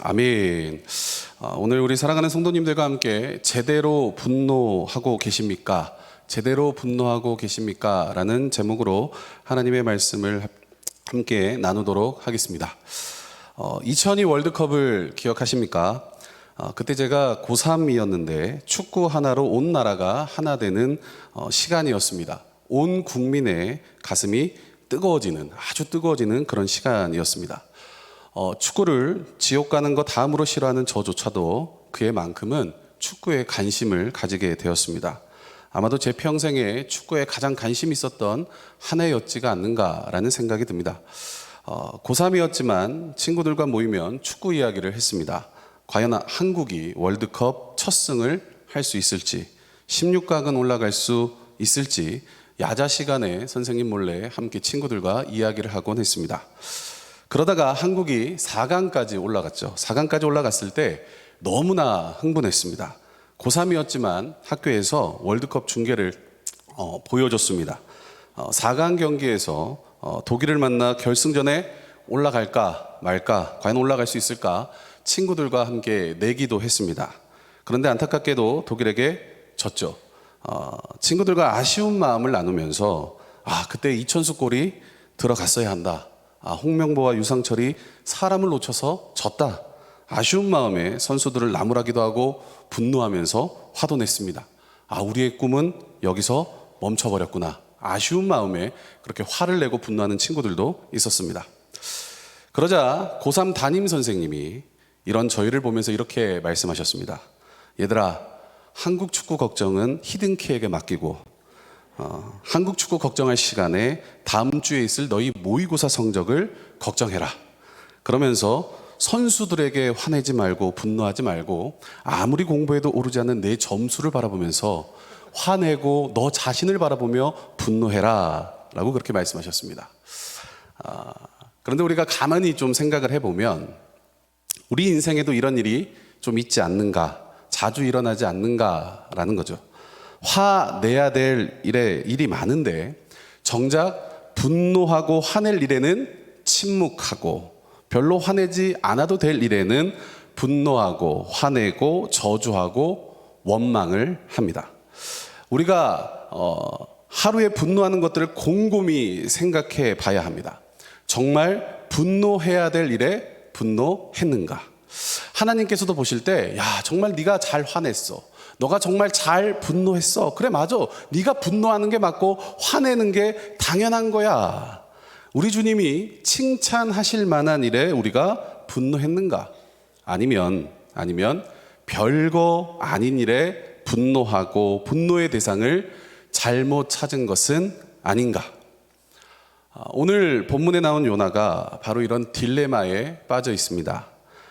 아멘. 오늘 우리 사랑하는 성도님들과 함께 제대로 분노하고 계십니까? 제대로 분노하고 계십니까? 라는 제목으로 하나님의 말씀을 함께 나누도록 하겠습니다. 2002 월드컵을 기억하십니까? 그때 제가 고3이었는데 축구 하나로 온 나라가 하나 되는 시간이었습니다. 온 국민의 가슴이 뜨거워지는, 아주 뜨거워지는 그런 시간이었습니다. 축구를 지옥 가는 것 다음으로 싫어하는 저조차도 그의 만큼은 축구에 관심을 가지게 되었습니다. 아마도 제 평생에 축구에 가장 관심이 있었던 한 해였지가 않는가라는 생각이 듭니다. 고3이었지만 친구들과 모이면 축구 이야기를 했습니다. 과연 한국이 월드컵 첫 승을 할 수 있을지, 16강은 올라갈 수 있을지 야자 시간에 선생님 몰래 함께 친구들과 이야기를 하곤 했습니다. 그러다가 한국이 4강까지 올라갔죠. 4강까지 올라갔을 때 너무나 흥분했습니다. 고3이었지만 학교에서 월드컵 중계를 보여줬습니다. 4강 경기에서 독일을 만나 결승전에 올라갈까 말까, 과연 올라갈 수 있을까 친구들과 함께 내기도 했습니다. 그런데 안타깝게도 독일에게 졌죠. 친구들과 아쉬운 마음을 나누면서 그때 이천수 골이 들어갔어야 한다. 홍명보와 유상철이 사람을 놓쳐서 졌다. 아쉬운 마음에 선수들을 나무라기도 하고 분노하면서 화도 냈습니다. 우리의 꿈은 여기서 멈춰버렸구나. 아쉬운 마음에 그렇게 화를 내고 분노하는 친구들도 있었습니다. 그러자 고3 담임 선생님이 이런 저희를 보면서 이렇게 말씀하셨습니다. 얘들아, 한국 축구 걱정은 히든키에게 맡기고 한국 축구 걱정할 시간에 다음 주에 있을 너희 모의고사 성적을 걱정해라. 그러면서 선수들에게 화내지 말고 분노하지 말고 아무리 공부해도 오르지 않는 내 점수를 바라보면서 화내고 너 자신을 바라보며 분노해라 라고 그렇게 말씀하셨습니다. 그런데 우리가 가만히 좀 생각을 해보면 우리 인생에도 이런 일이 좀 있지 않는가, 자주 일어나지 않는가라는 거죠. 화내야 될 일이 많은데 정작 분노하고 화낼 일에는 침묵하고 별로 화내지 않아도 될 일에는 분노하고 화내고 저주하고 원망을 합니다. 우리가 하루에 분노하는 것들을 곰곰이 생각해 봐야 합니다. 정말 분노해야 될 일에 분노했는가? 하나님께서도 보실 때 정말 네가 잘 화냈어. 너가 정말 잘 분노했어. 그래, 맞아. 네가 분노하는 게 맞고 화내는 게 당연한 거야. 우리 주님이 칭찬하실 만한 일에 우리가 분노했는가? 아니면 별거 아닌 일에 분노하고 분노의 대상을 잘못 찾은 것은 아닌가? 오늘 본문에 나온 요나가 바로 이런 딜레마에 빠져 있습니다.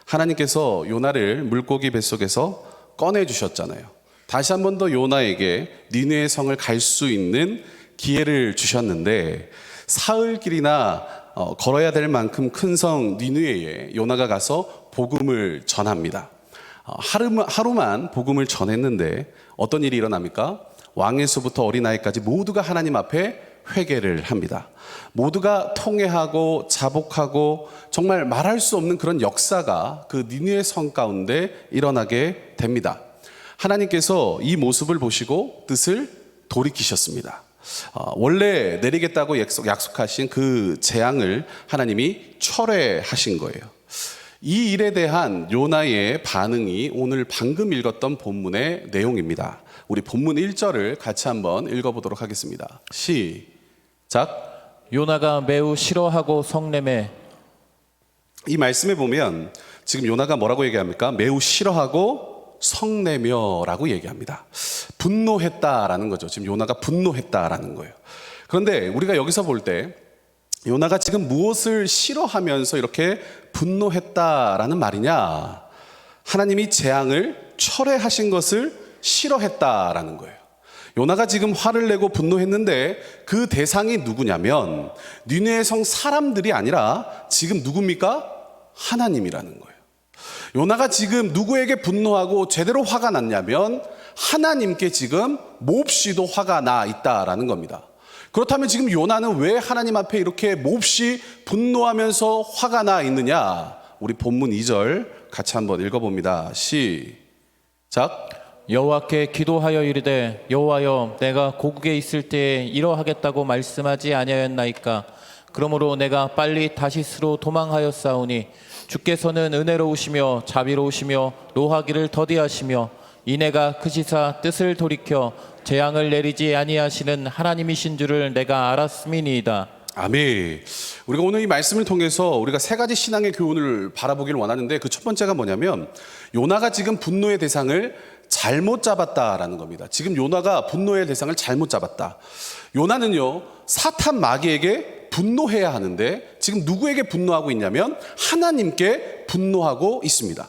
하나님께서 요나를 물고기 뱃속에서 꺼내주셨잖아요. 다시 한 번 더 요나에게 니느웨 성을 갈 수 있는 기회를 주셨는데 사흘길이나 걸어야 될 만큼 큰 성 니느웨에 요나가 가서 복음을 전합니다. 하루만 복음을 전했는데 어떤 일이 일어납니까? 왕에서부터 어린아이까지 모두가 하나님 앞에 회개를 합니다. 모두가 통회하고 자복하고 정말 말할 수 없는 그런 역사가 그 니느웨 성 가운데 일어나게 됩니다. 하나님께서 이 모습을 보시고 뜻을 돌이키셨습니다. 원래 내리겠다고 약속하신 그 재앙을 하나님이 철회하신 거예요. 이 일에 대한 요나의 반응이 오늘 방금 읽었던 본문의 내용입니다. 우리 본문 1절을 같이 한번 읽어보도록 하겠습니다. 시작. 요나가 매우 싫어하고 성내매. 이 말씀에 보면 지금 요나가 뭐라고 얘기합니까? 매우 싫어하고 성내며라고 얘기합니다. 분노했다라는 거죠. 지금 요나가 분노했다라는 거예요. 그런데 우리가 여기서 볼 때 요나가 지금 무엇을 싫어하면서 이렇게 분노했다라는 말이냐? 하나님이 재앙을 철회하신 것을 싫어했다라는 거예요. 요나가 지금 화를 내고 분노했는데 그 대상이 누구냐면 니느웨 성 사람들이 아니라 지금 누굽니까? 하나님이라는 거예요. 요나가 지금 누구에게 분노하고 제대로 화가 났냐면 하나님께 지금 몹시도 화가 나 있다라는 겁니다. 그렇다면 지금 요나는 왜 하나님 앞에 이렇게 몹시 분노하면서 화가 나 있느냐? 우리 본문 2절 같이 한번 읽어봅니다. 시작. 여호와께 기도하여 이르되 여호와여 내가 고국에 있을 때에 이러하겠다고 말씀하지 아니하였나이까. 그러므로 내가 빨리 다시스로 도망하였사오니 주께서는 은혜로우시며 자비로우시며 노하기를 더디하시며 이내가 크시사 뜻을 돌이켜 재앙을 내리지 아니하시는 하나님이신 줄을 내가 알았음이니이다. 아멘. 우리가 오늘 이 말씀을 통해서 우리가 세 가지 신앙의 교훈을 바라보기를 원하는데 그 첫 번째가 뭐냐면 요나가 지금 분노의 대상을 잘못 잡았다라는 겁니다. 지금 요나가 분노의 대상을 잘못 잡았다. 요나는요 사탄 마귀에게 분노해야 하는데 지금 누구에게 분노하고 있냐면 하나님께 분노하고 있습니다.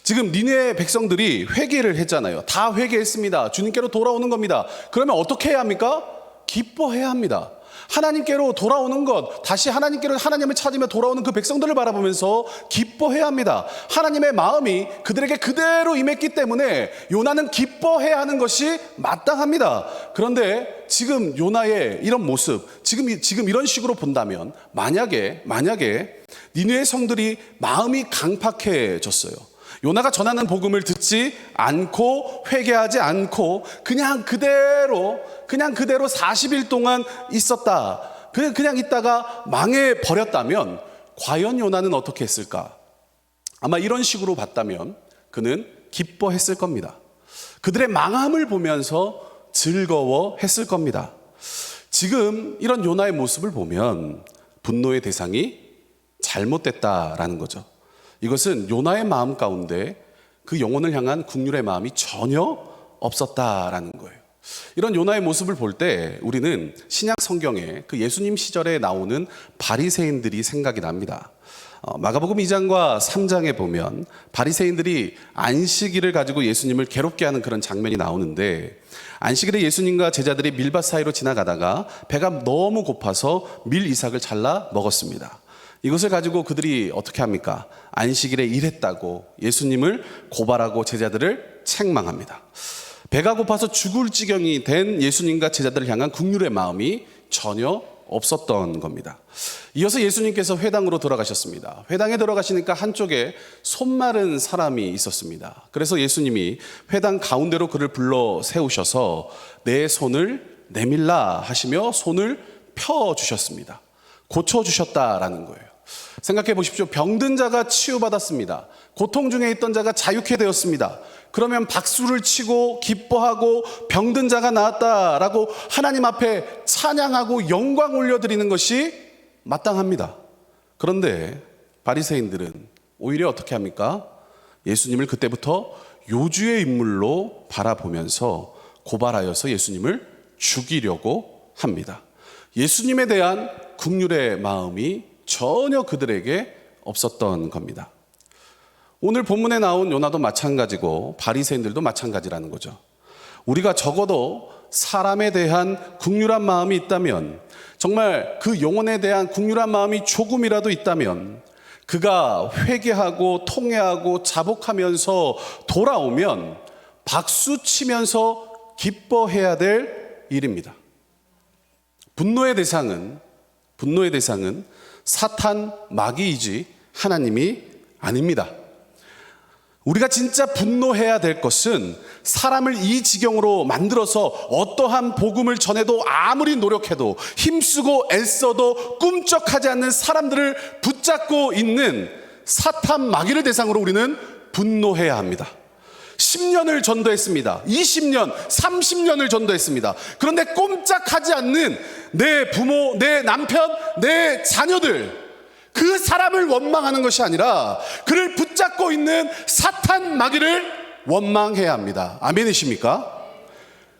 지금 니네 백성들이 회개를 했잖아요. 다 회개했습니다. 주님께로 돌아오는 겁니다. 그러면 어떻게 해야 합니까? 기뻐해야 합니다. 하나님께로 돌아오는 것, 다시 하나님께로 하나님을 찾으며 돌아오는 그 백성들을 바라보면서 기뻐해야 합니다. 하나님의 마음이 그들에게 그대로 임했기 때문에 요나는 기뻐해야 하는 것이 마땅합니다. 그런데 지금 요나의 이런 모습, 지금 이런 식으로 본다면 만약에 니느웨 성들이 마음이 강팍해졌어요. 요나가 전하는 복음을 듣지 않고 회개하지 않고 그냥 그대로 40일 동안 있었다. 그냥 있다가 망해 버렸다면 과연 요나는 어떻게 했을까? 아마 이런 식으로 봤다면 그는 기뻐했을 겁니다. 그들의 망함을 보면서 즐거워했을 겁니다. 지금 이런 요나의 모습을 보면 분노의 대상이 잘못됐다라는 거죠. 이것은 요나의 마음 가운데 그 영혼을 향한 긍휼의 마음이 전혀 없었다라는 거예요. 이런 요나의 모습을 볼 때 우리는 신약 성경에 그 예수님 시절에 나오는 바리새인들이 생각이 납니다. 마가복음 2장과 3장에 보면 바리새인들이 안식일을 가지고 예수님을 괴롭게 하는 그런 장면이 나오는데 안식일에 예수님과 제자들이 밀밭 사이로 지나가다가 배가 너무 고파서 밀 이삭을 잘라 먹었습니다. 이것을 가지고 그들이 어떻게 합니까? 안식일에 일했다고 예수님을 고발하고 제자들을 책망합니다. 배가 고파서 죽을 지경이 된 예수님과 제자들을 향한 긍휼의 마음이 전혀 없었던 겁니다. 이어서 예수님께서 회당으로 들어가셨습니다. 회당에 들어가시니까 한쪽에 손 마른 사람이 있었습니다. 그래서 예수님이 회당 가운데로 그를 불러 세우셔서 내 손을 내밀라 하시며 손을 펴주셨습니다. 고쳐주셨다라는 거예요. 생각해 보십시오. 병든 자가 치유받았습니다. 고통 중에 있던 자가 자유케 되었습니다. 그러면 박수를 치고 기뻐하고 병든 자가 나았다라고 하나님 앞에 찬양하고 영광 올려드리는 것이 마땅합니다. 그런데 바리새인들은 오히려 어떻게 합니까? 예수님을 그때부터 요주의 인물로 바라보면서 고발하여서 예수님을 죽이려고 합니다. 예수님에 대한 긍휼의 마음이 전혀 그들에게 없었던 겁니다. 오늘 본문에 나온 요나도 마찬가지고 바리새인들도 마찬가지라는 거죠. 우리가 적어도 사람에 대한 긍휼한 마음이 있다면, 정말 그 영혼에 대한 긍휼한 마음이 조금이라도 있다면 그가 회개하고 통회하고 자복하면서 돌아오면 박수치면서 기뻐해야 될 일입니다. 분노의 대상은 사탄 마귀이지 하나님이 아닙니다. 우리가 진짜 분노해야 될 것은 사람을 이 지경으로 만들어서 어떠한 복음을 전해도 아무리 노력해도 힘쓰고 애써도 꿈쩍하지 않는 사람들을 붙잡고 있는 사탄 마귀를 대상으로 우리는 분노해야 합니다. 10년을 전도했습니다. 20년, 30년을 전도했습니다. 그런데 꼼짝하지 않는 내 부모, 내 남편, 내 자녀들, 그 사람을 원망하는 것이 아니라 그를 붙잡고 있는 사탄 마귀를 원망해야 합니다. 아멘이십니까?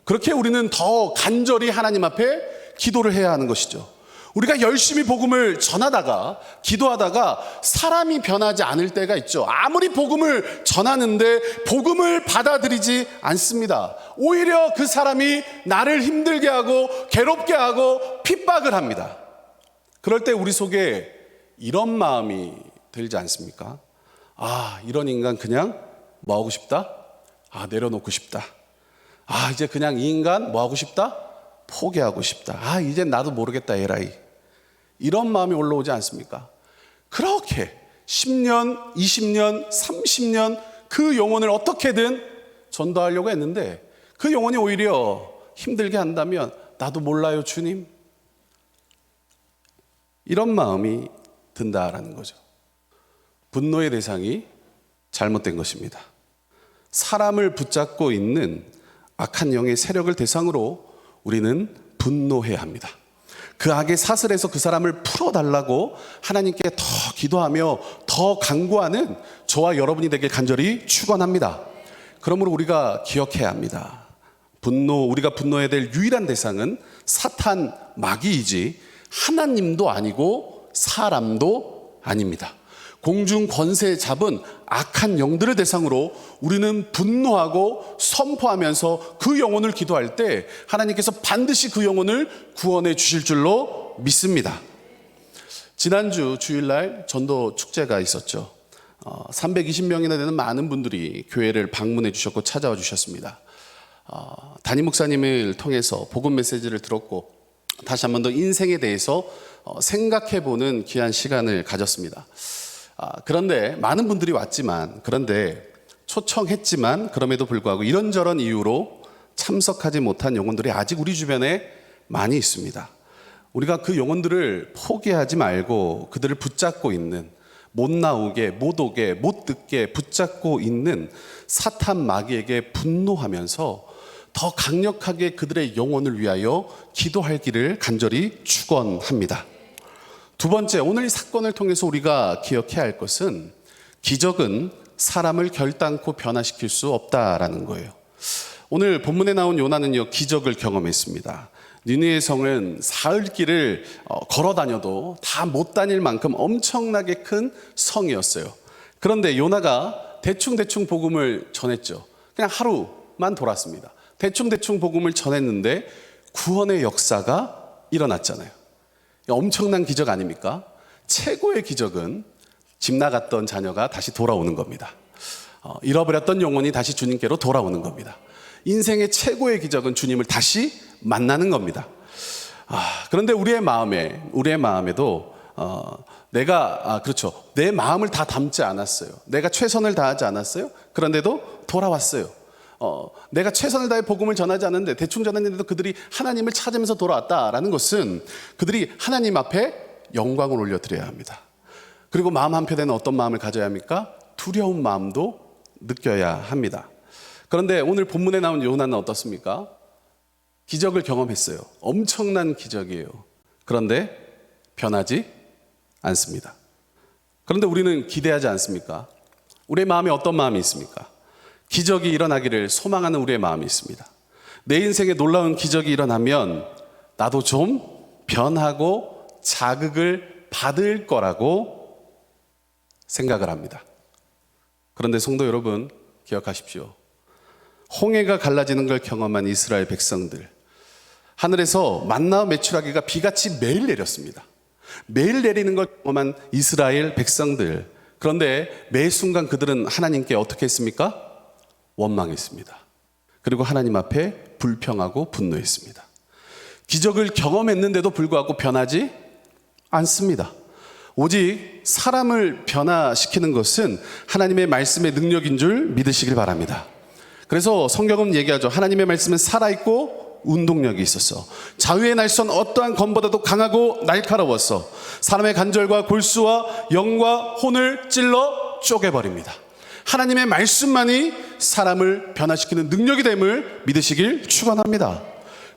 그렇게 우리는 더 간절히 하나님 앞에 기도를 해야 하는 것이죠. 우리가 열심히 복음을 전하다가 기도하다가 사람이 변하지 않을 때가 있죠. 아무리 복음을 전하는데 복음을 받아들이지 않습니다. 오히려 그 사람이 나를 힘들게 하고 괴롭게 하고 핍박을 합니다. 그럴 때 우리 속에 이런 마음이 들지 않습니까? 아, 이런 인간 그냥 뭐 하고 싶다? 아, 내려놓고 싶다. 아, 이제 그냥 이 인간 뭐 하고 싶다? 포기하고 싶다. 아, 이제 나도 모르겠다, 에라이. 이런 마음이 올라오지 않습니까? 그렇게 10년, 20년, 30년 그 영혼을 어떻게든 전도하려고 했는데 그 영혼이 오히려 힘들게 한다면 나도 몰라요, 주님. 이런 마음이 든다라는 거죠. 분노의 대상이 잘못된 것입니다. 사람을 붙잡고 있는 악한 영의 세력을 대상으로 우리는 분노해야 합니다. 그 악의 사슬에서 그 사람을 풀어달라고 하나님께 더 기도하며 더 간구하는 저와 여러분이 되길 간절히 축원합니다. 그러므로 우리가 기억해야 합니다. 우리가 분노해야 될 유일한 대상은 사탄 마귀이지 하나님도 아니고 사람도 아닙니다. 공중 권세 잡은 악한 영들을 대상으로 우리는 분노하고 선포하면서 그 영혼을 기도할 때 하나님께서 반드시 그 영혼을 구원해 주실 줄로 믿습니다. 지난주 주일날 전도 축제가 있었죠. 320명이나 되는 많은 분들이 교회를 방문해 주셨고 찾아와 주셨습니다. 담임 목사님을 통해서 복음 메시지를 들었고 다시 한 번 더 인생에 대해서 생각해보는 귀한 시간을 가졌습니다. 그런데 많은 분들이 왔지만 그런데 초청했지만 그럼에도 불구하고 이런저런 이유로 참석하지 못한 영혼들이 아직 우리 주변에 많이 있습니다. 우리가 그 영혼들을 포기하지 말고 그들을 붙잡고 있는 못 나오게, 못 오게, 못 듣게 붙잡고 있는 사탄 마귀에게 분노하면서 더 강력하게 그들의 영혼을 위하여 기도할 길을 간절히 축원합니다. 두 번째, 오늘 이 사건을 통해서 우리가 기억해야 할 것은 기적은 사람을 결단코 변화시킬 수 없다라는 거예요. 오늘 본문에 나온 요나는요, 기적을 경험했습니다. 니느웨 성은 사흘 길을 걸어 다녀도 다 못 다닐 만큼 엄청나게 큰 성이었어요. 그런데 요나가 대충 복음을 전했죠. 그냥 하루만 돌았습니다. 대충 복음을 전했는데 구원의 역사가 일어났잖아요. 엄청난 기적 아닙니까? 최고의 기적은 집 나갔던 자녀가 다시 돌아오는 겁니다. 잃어버렸던 영혼이 다시 주님께로 돌아오는 겁니다. 인생의 최고의 기적은 주님을 다시 만나는 겁니다. 그런데 우리의 마음에도 내 마음을 다 담지 않았어요. 내가 최선을 다하지 않았어요. 그런데도 돌아왔어요. 내가 최선을 다해 복음을 전하지 않았는데 대충 전했는데도 그들이 하나님을 찾으면서 돌아왔다라는 것은 그들이 하나님 앞에 영광을 올려드려야 합니다. 그리고 마음 한편에는 어떤 마음을 가져야 합니까? 두려운 마음도 느껴야 합니다. 그런데 오늘 본문에 나온 요나는 어떻습니까? 기적을 경험했어요. 엄청난 기적이에요. 그런데 변하지 않습니다. 그런데 우리는 기대하지 않습니까? 우리의 마음에 어떤 마음이 있습니까? 기적이 일어나기를 소망하는 우리의 마음이 있습니다. 내 인생에 놀라운 기적이 일어나면 나도 좀 변하고 자극을 받을 거라고 생각을 합니다. 그런데 성도 여러분, 기억하십시오. 홍해가 갈라지는 걸 경험한 이스라엘 백성들, 하늘에서 만나와 메추라기가 비같이 매일 내렸습니다. 매일 내리는 걸 경험한 이스라엘 백성들, 그런데 매 순간 그들은 하나님께 어떻게 했습니까? 원망했습니다. 그리고 하나님 앞에 불평하고 분노했습니다. 기적을 경험했는데도 불구하고 변하지 않습니다. 오직 사람을 변화시키는 것은 하나님의 말씀의 능력인 줄 믿으시길 바랍니다. 그래서 성경은 얘기하죠. 하나님의 말씀은 살아있고 운동력이 있어서 자유의 날선 어떠한 검보다도 강하고 날카로워서 사람의 간절과 골수와 영과 혼을 찔러 쪼개버립니다. 하나님의 말씀만이 사람을 변화시키는 능력이 됨을 믿으시길 축원합니다.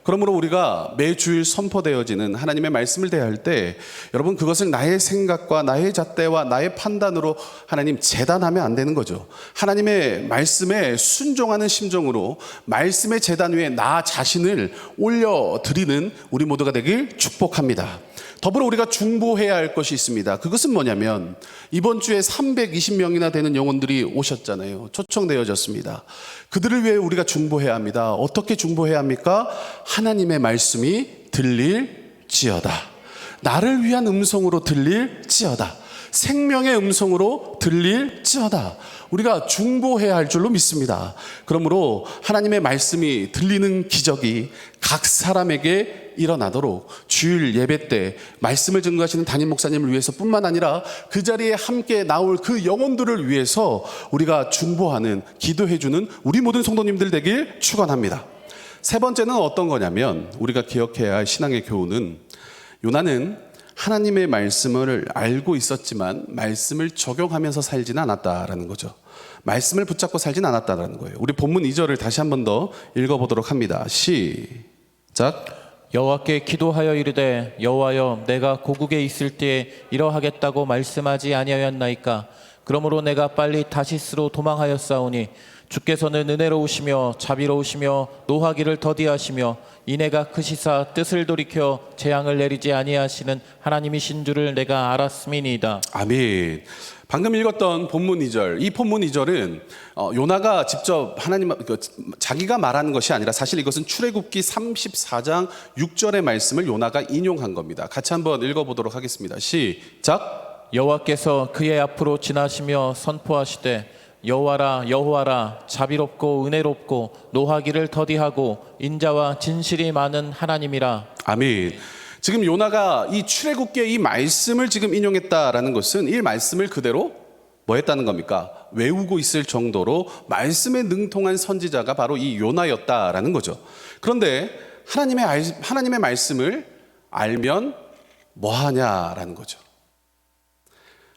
그러므로 우리가 매주일 선포되어지는 하나님의 말씀을 대할 때 여러분, 그것을 나의 생각과 나의 잣대와 나의 판단으로 하나님 재단하면 안 되는 거죠. 하나님의 말씀에 순종하는 심정으로 말씀의 재단 위에 나 자신을 올려드리는 우리 모두가 되길 축복합니다. 더불어 우리가 중보해야 할 것이 있습니다. 그것은 뭐냐면 이번 주에 320명이나 되는 영혼들이 오셨잖아요. 초청되어졌습니다. 그들을 위해 우리가 중보해야 합니다. 어떻게 중보해야 합니까? 하나님의 말씀이 들릴지어다. 나를 위한 음성으로 들릴지어다. 생명의 음성으로 들릴지어다. 우리가 중보해야 할 줄로 믿습니다. 그러므로 하나님의 말씀이 들리는 기적이 각 사람에게 일어나도록 주일 예배 때 말씀을 증거하시는 담임 목사님을 위해서뿐만 아니라 그 자리에 함께 나올 그 영혼들을 위해서 우리가 중보하는, 기도해주는 우리 모든 성도님들 되길 축원합니다. 세 번째는 어떤 거냐면, 우리가 기억해야 할 신앙의 교훈은, 요나는 하나님의 말씀을 알고 있었지만 말씀을 적용하면서 살지는 않았다라는 거죠. 말씀을 붙잡고 살진 않았다라는 거예요. 우리 본문 2절을 다시 한 번 더 읽어보도록 합니다. 시작. 여호와께 기도하여 이르되 여호와여 내가 고국에 있을 때에 이러하겠다고 말씀하지 아니하였나이까. 그러므로 내가 빨리 다시스로 도망하였사오니 주께서는 은혜로우시며 자비로우시며 노하기를 더디하시며 인애가 크시사 뜻을 돌이켜 재앙을 내리지 아니하시는 하나님이신 줄을 내가 알았음이니이다. 아멘. 방금 읽었던 본문 2절, 이 본문 2절은 요나가 직접 자기가 말하는 것이 아니라 사실 이것은 출애굽기 34장 6절의 말씀을 요나가 인용한 겁니다. 같이 한번 읽어보도록 하겠습니다. 시작. 여호와께서 그의 앞으로 지나시며 선포하시되 여호와라 여호와라 자비롭고 은혜롭고 노하기를 더디하고 인자와 진실이 많은 하나님이라. 아멘. 지금 요나가 이 출애굽기의 이 말씀을 지금 인용했다라는 것은 이 말씀을 그대로 뭐 했다는 겁니까? 외우고 있을 정도로 말씀에 능통한 선지자가 바로 이 요나였다라는 거죠. 그런데 하나님의 말씀을 알면 뭐 하냐라는 거죠.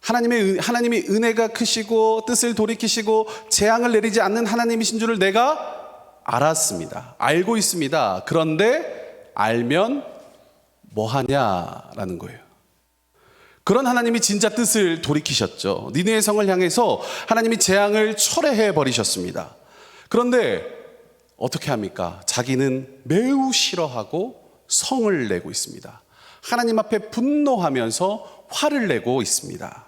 하나님이 은혜가 크시고 뜻을 돌이키시고 재앙을 내리지 않는 하나님이신 줄을 내가 알았습니다. 알고 있습니다. 그런데 알면 뭐 하냐라는 거예요. 그런 하나님이 진짜 뜻을 돌이키셨죠. 니느웨 성을 향해서 하나님이 재앙을 철회해 버리셨습니다. 그런데 어떻게 합니까? 자기는 매우 싫어하고 성을 내고 있습니다. 하나님 앞에 분노하면서 화를 내고 있습니다.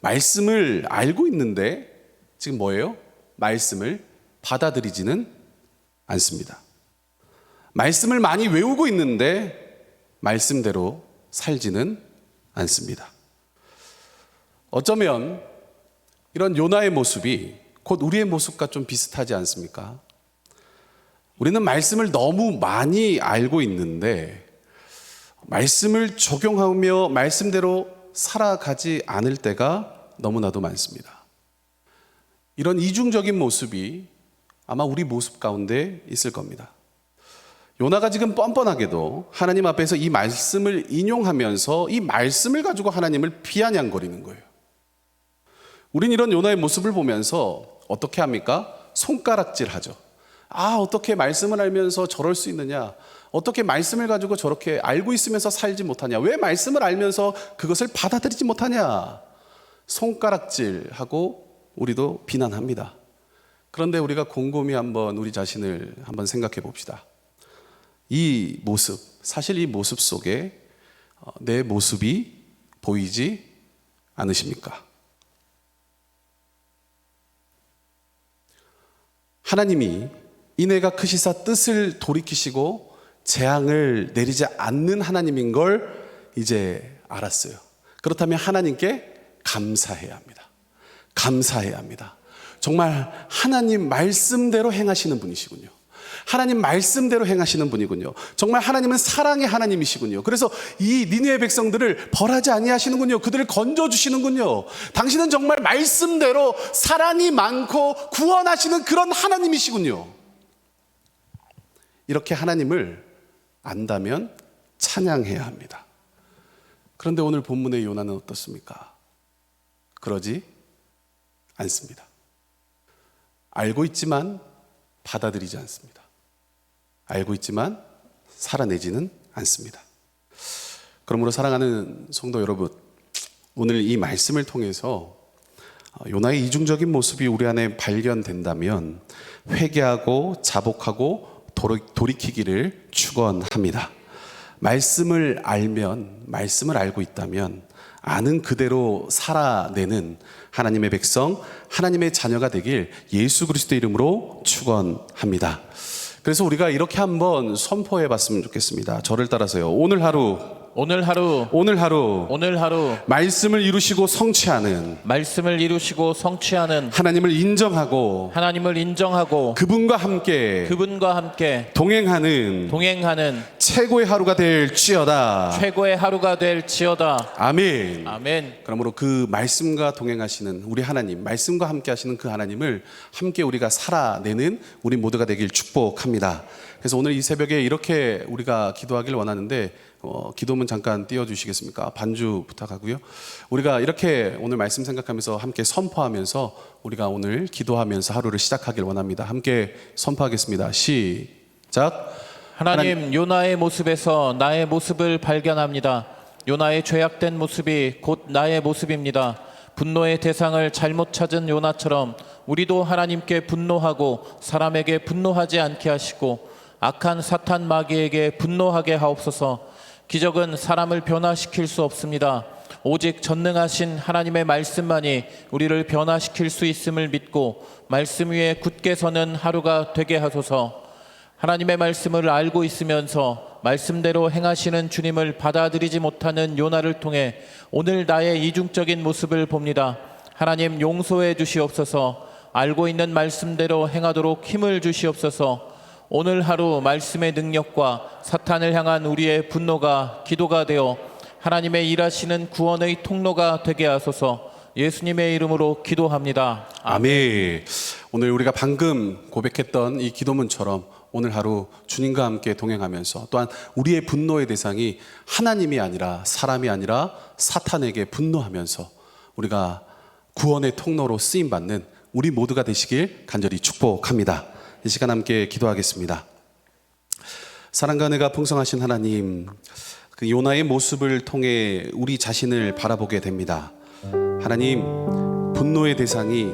말씀을 알고 있는데 지금 뭐예요? 말씀을 받아들이지는 않습니다. 말씀을 많이 외우고 있는데 말씀대로 살지는 않습니다. 어쩌면 이런 요나의 모습이 곧 우리의 모습과 좀 비슷하지 않습니까? 우리는 말씀을 너무 많이 알고 있는데 말씀을 적용하며 말씀대로 살아가지 않을 때가 너무나도 많습니다. 이런 이중적인 모습이 아마 우리 모습 가운데 있을 겁니다. 요나가 지금 뻔뻔하게도 하나님 앞에서 이 말씀을 인용하면서 이 말씀을 가지고 하나님을 비아냥거리는 거예요. 우린 이런 요나의 모습을 보면서 어떻게 합니까? 손가락질하죠. 어떻게 말씀을 알면서 저럴 수 있느냐? 어떻게 말씀을 가지고 저렇게 알고 있으면서 살지 못하냐? 왜 말씀을 알면서 그것을 받아들이지 못하냐? 손가락질하고 우리도 비난합니다. 그런데 우리가 곰곰이 한번 우리 자신을 한번 생각해 봅시다. 이 모습, 사실 이 모습 속에 내 모습이 보이지 않으십니까? 하나님이 인애가 크시사 뜻을 돌이키시고 재앙을 내리지 않는 하나님인 걸 이제 알았어요. 그렇다면 하나님께 감사해야 합니다. 감사해야 합니다. 정말 하나님 말씀대로 행하시는 분이시군요. 하나님 말씀대로 행하시는 분이군요. 정말 하나님은 사랑의 하나님이시군요. 그래서 이 니느웨 백성들을 벌하지 아니하시는군요. 그들을 건져주시는군요. 당신은 정말 말씀대로 사랑이 많고 구원하시는 그런 하나님이시군요. 이렇게 하나님을 안다면 찬양해야 합니다. 그런데 오늘 본문의 요나는 어떻습니까? 그러지 않습니다. 알고 있지만 받아들이지 않습니다. 알고 있지만 살아내지는 않습니다. 그러므로 사랑하는 성도 여러분, 오늘 이 말씀을 통해서 요나의 이중적인 모습이 우리 안에 발견된다면 회개하고 자복하고 돌이키기를 축원합니다. 말씀을 알면, 말씀을 알고 있다면 아는 그대로 살아내는 하나님의 백성, 하나님의 자녀가 되길 예수 그리스도의 이름으로 축원합니다. 그래서 우리가 이렇게 한번 선포해 봤으면 좋겠습니다. 저를 따라서요. 오늘 하루 오늘 하루 오늘 하루 오늘 하루 말씀을 이루시고 성취하는 말씀을 이루시고 성취하는 하나님을 인정하고 하나님을 인정하고 그분과 함께 그분과 함께 동행하는 동행하는 최고의 하루가 될지어다. 최고의 하루가 될지어다. 아멘. 아멘. 그러므로 그 말씀과 동행하시는 우리 하나님, 말씀과 함께 하시는 그 하나님을 함께 우리가 살아내는 우리 모두가 되길 축복합니다. 그래서 오늘 이 새벽에 이렇게 우리가 기도하길 원하는데 기도문 잠깐 띄워주시겠습니까? 반주 부탁하고요. 우리가 이렇게 오늘 말씀 생각하면서 함께 선포하면서 우리가 오늘 기도하면서 하루를 시작하길 원합니다. 함께 선포하겠습니다. 시작. 하나님, 요나의 모습에서 나의 모습을 발견합니다. 요나의 죄악된 모습이 곧 나의 모습입니다. 분노의 대상을 잘못 찾은 요나처럼 우리도 하나님께 분노하고 사람에게 분노하지 않게 하시고 악한 사탄 마귀에게 분노하게 하옵소서. 기적은 사람을 변화시킬 수 없습니다. 오직 전능하신 하나님의 말씀만이 우리를 변화시킬 수 있음을 믿고 말씀 위에 굳게 서는 하루가 되게 하소서. 하나님의 말씀을 알고 있으면서 말씀대로 행하시는 주님을 받아들이지 못하는 요나를 통해 오늘 나의 이중적인 모습을 봅니다. 하나님, 용서해 주시옵소서. 알고 있는 말씀대로 행하도록 힘을 주시옵소서. 오늘 하루 말씀의 능력과 사탄을 향한 우리의 분노가 기도가 되어 하나님의 일하시는 구원의 통로가 되게 하소서. 예수님의 이름으로 기도합니다. 아멘. 오늘 우리가 방금 고백했던 이 기도문처럼 오늘 하루 주님과 함께 동행하면서 또한 우리의 분노의 대상이 하나님이 아니라 사람이 아니라 사탄에게 분노하면서 우리가 구원의 통로로 쓰임받는 우리 모두가 되시길 간절히 축복합니다. 이 시간 함께 기도하겠습니다. 사랑과 은혜가 풍성하신 하나님, 그 요나의 모습을 통해 우리 자신을 바라보게 됩니다. 하나님, 분노의 대상이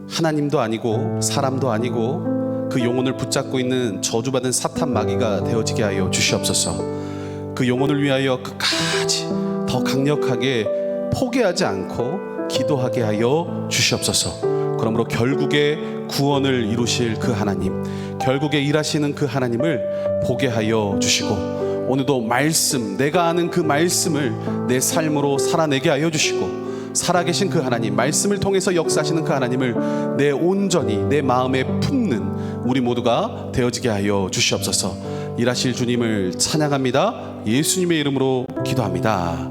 하나님도 아니고 사람도 아니고 그 영혼을 붙잡고 있는 저주받은 사탄 마귀가 되어지게 하여 주시옵소서. 그 영혼을 위하여 끝까지 더 강력하게 포기하지 않고 기도하게 하여 주시옵소서. 그러므로 결국에 구원을 이루실 그 하나님, 결국에 일하시는 그 하나님을 보게 하여 주시고 오늘도 말씀, 내가 아는 그 말씀을 내 삶으로 살아내게 하여 주시고 살아계신 그 하나님, 말씀을 통해서 역사하시는 그 하나님을 내 온전히 내 마음에 품는 우리 모두가 되어지게 하여 주시옵소서. 일하실 주님을 찬양합니다. 예수님의 이름으로 기도합니다.